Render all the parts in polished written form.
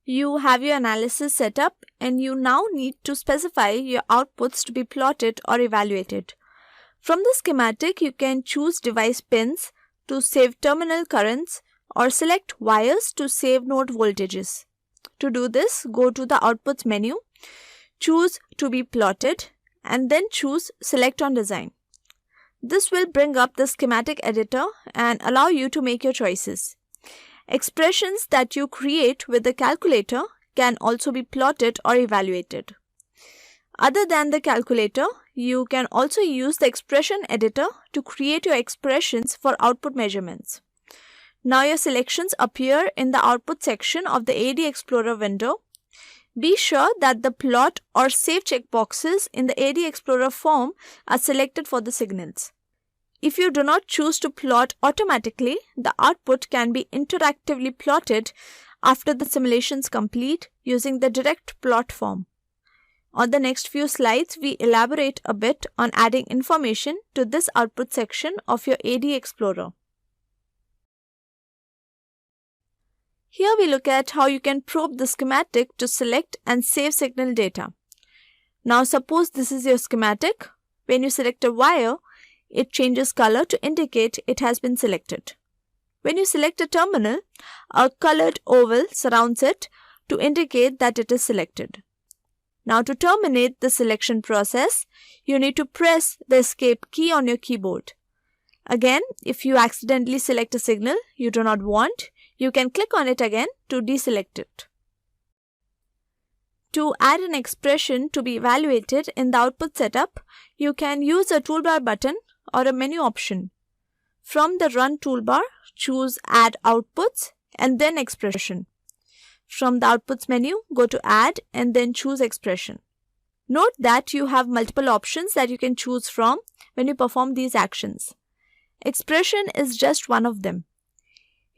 you have your analysis set up and you now need to specify your outputs to be plotted or evaluated. From the schematic, you can choose device pins to save terminal currents or select wires to save node voltages. To do this, go to the Outputs menu, choose To be plotted, and then choose Select on Design. This will bring up the schematic editor and allow you to make your choices. Expressions that you create with the calculator can also be plotted or evaluated. Other than the calculator, you can also use the expression editor to create your expressions for output measurements. Now your selections appear in the output section of the ADE Explorer window. Be sure that the plot or save checkboxes in the ADE Explorer form are selected for the signals. If you do not choose to plot automatically, the output can be interactively plotted after the simulations complete using the direct plot form. On the next few slides, we elaborate a bit on adding information to this output section of your ADE Explorer. Here we look at how you can probe the schematic to select and save signal data. Now suppose this is your schematic. When you select a wire, it changes color to indicate it has been selected. When you select a terminal, a colored oval surrounds it to indicate that it is selected. Now to terminate the selection process, you need to press the escape key on your keyboard. Again, if you accidentally select a signal you do not want, you can click on it again to deselect it. To add an expression to be evaluated in the output setup, you can use a toolbar button or a menu option. From the Run toolbar, choose Add Outputs and then Expression. From the Outputs menu, go to Add and then choose Expression. Note that you have multiple options that you can choose from when you perform these actions. Expression is just one of them.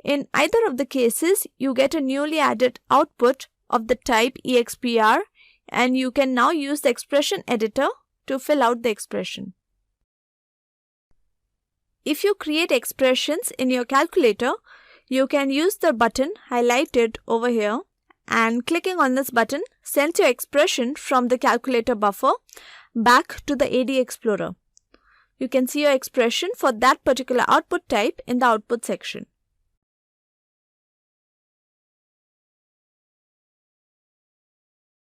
In either of the cases, you get a newly added output of the type EXPR, and you can now use the expression editor to fill out the expression. If you create expressions in your calculator, you can use the button highlighted over here, and clicking on this button sends your expression from the calculator buffer back to the ADE Explorer. You can see your expression for that particular output type in the output section.